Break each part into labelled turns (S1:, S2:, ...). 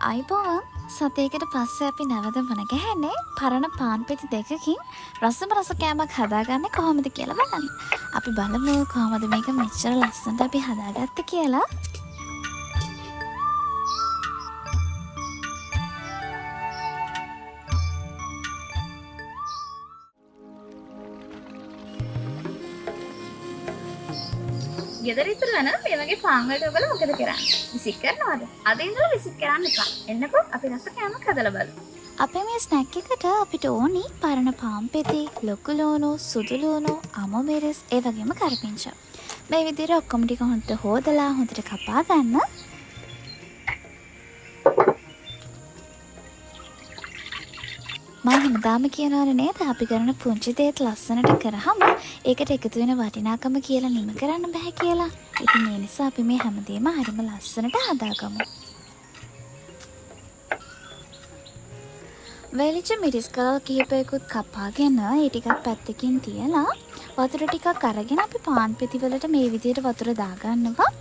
S1: අයිබෝවන් සතයකට පස්සේ අපි නැවත මුණ ගැහෙන්නේ පරණ පාන් පෙති දෙකකින් රසම රස කෑමක් හදාගන්නේ කොහොමද කියලා බලන්න. අපි බලමු කොහොමද මේක මෙච්චර ලස්සනට අපි හදාගත්තේ කියලා.
S2: ගෙදර ඉතුරු වෙන මේ වගේ පාන් වලට ඔයගොල්ලෝ මොකද කරන්නේ? විසික් කරනවද? අද ඉඳලා විසික් කරන්න එපා. එන්නකෝ අපි රස කෑමක් හදලා බලමු.
S1: අපේ මේ ස්නැක් එකට අපිට ඕනි පරණ පාන් පෙති, ලොකු ලුණු, සුදු ලුණු, අමු මිරිස්, ඒ වගේම කරපිංචා. මේ විදිහට ඔක්කොම ටික හොඳට හොදලා හොඳට කපා ගන්න. මම හැමදාම කියනවනේ නේද අපි කරන පුංචි දේත් ලස්සනට කරාම ඒකට එකතු වෙන වටිනාකම කියලා නිම කරන්න බෑ කියලා. ඉතින් ඒ නිසා අපි මේ හැමදේම හරිම ලස්සනට හදාගමු. වෙලිච්ච මිරිස් කලල් කිහිපයකුත් කපාගෙන ඒ ටිකක් පැත්තකින් තියලා වතුර ටිකක් අරගෙන අපි පාන් පෙති වලට මේ විදිහට වතුර දාගන්නවා.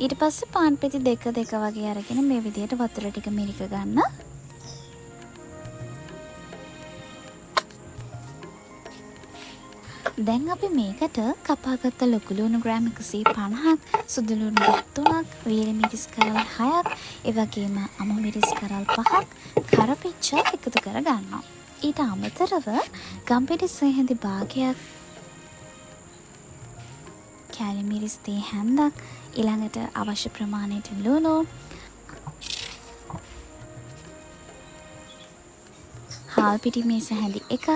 S1: ඊට පස්සේ පාන් පෙති දෙක වගේ අරගෙන මේ විදිහට වතුර ටික මිරික ගන්න. දැන් අපි මේකට කපාගත්ත ලොකු ලුණු ග්‍රෑම් 150ක්, සුදු ලුණු 3ක්, වීරි මිරිස් කරල් 6ක්, ඒ වගේම අමු මිරිස් කරල් 5ක්, කරපිංචා එකතු කර ගන්නවා. ඊට අමතරව ගම්පිරිස් සෙහෙඳි භාගයක්, කැලි මිරිස් තේ හැන්දක්, ඊළඟට අවශ්‍ය ප්‍රමාණයට ලුණු, හාල් පිටි මේස හැඳි එකක්,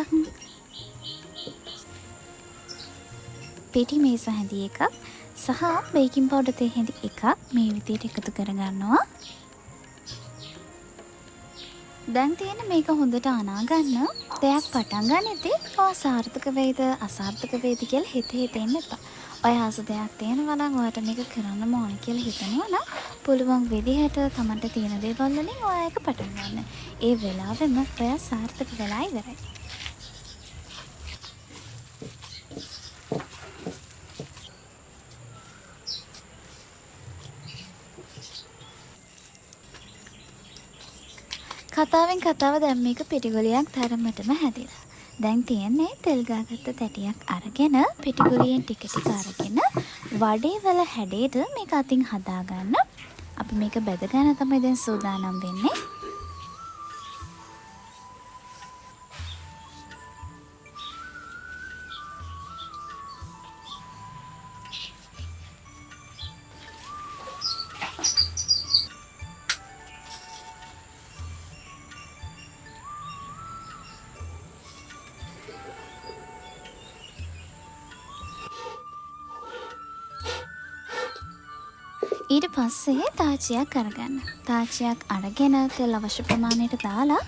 S1: පිටි මේස හැඳි එකක් සහ බේකින් පවුඩර් තේ හැඳි එකක් මේ විදිහට එකතු කරගන්නවා. දැන් තියෙන මේක හොඳට අනා ගන්න. දෙයක් පටන් ගන්නෙදී ඔය සාර්ථක වේද අසාර්ථක වේද කියලා හිතෙන්න එපා. ඔය ආස දෙයක් තියෙනවා නම් ඔයාලට මේක කරන්න ඕන කියලා හිතනවා නම් පුළුවන් විදිහට තමන්ට තියෙන දේවල් වලින් ඔයා ඒක පටන් ගන්න. ඒ වෙලාවෙම ඔයා සාර්ථක වෙලා ඉවරයි. කතාවෙන් කතාව දැන් මේක පිටිගොලියක් තරමටම හැදිලා. දැන් තියෙන්නේ තෙල් ගාගත්ත තැටියක් අරගෙන පිටිගොලියෙන් ටික ටික අරගෙන වඩේ වල හැඩයට මේක අතින් හදාගන්න. අපි මේක බෙද ගන්න තමයි දැන් සූදානම් වෙන්නේ. ඊට පස්සේ තාච්චියක් අරගන්න. තාච්චියක් අරගෙන තෙල් අවශ්‍ය ප්‍රමාණයට දාලා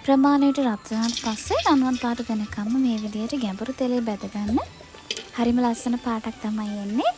S1: ප්‍රමාණයට රත් වුණාට පස්සේ රන්වන් පාට වෙනකම්ම මේ විදිහට ගැඹුරු තෙලේ බැද ගන්න. හරිම ලස්සන පාටක් තමයි එන්නේ.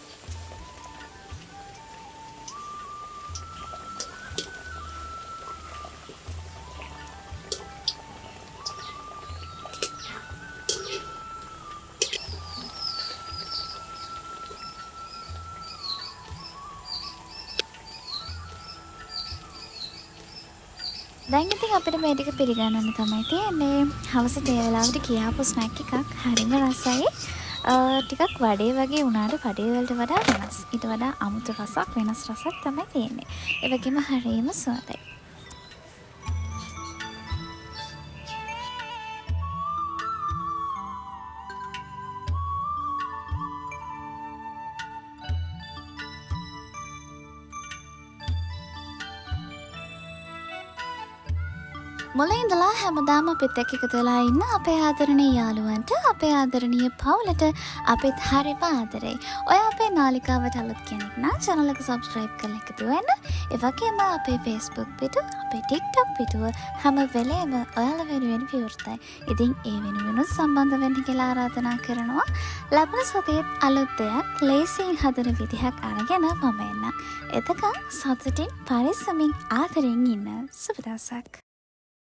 S1: දැන් ඉතින් අපිට මේ ටික පිළිගන්නන්න තමයි තියෙන්නේ. හවස තේ වෙලාවට කියාපු ස්නැක් එකක් හරිම රසයි. ටිකක් වඩේ වගේ වුණාට වඩේ වලට වඩා වෙනස්. ඊට වඩා අමුතු රසක් වෙනස් රසක් තමයි තියෙන්නේ. ඒ වගේම හරිම සුවඳයි. මුලින් ඉඳලා හැමදාම අපිත් එක්ක එකතු වෙලා ඉන්න අපේ ආදරණීය යාළුවන්ට, අපේ ආදරණීය පවුලට අපිත් හරිම ආදරෙයි. ඔය අපේ නාලිකාවට අලුත් කෙනෙක් නම් channel එක subscribe කරලා එකතු වෙන්න. ඒ වගේම අපේ Facebook පිටු, අපේ TikTok පිටුව හැම වෙලේම ඔයාලා වෙනුවෙන් විවෘතයි. ඉතින් ඒ වෙනුවෙන් සම්බන්ධ වෙන්න කියලා ආරාධනා කරනවා. ලබන සතියේත් අලුත් දෙයක් ලේසියෙන් හදන විදිහක් අරගෙන මම එන්න. එතකන් සතුටින් පරිස්සමින් ආදරෙන් ඉන්න. සුබ දවසක්.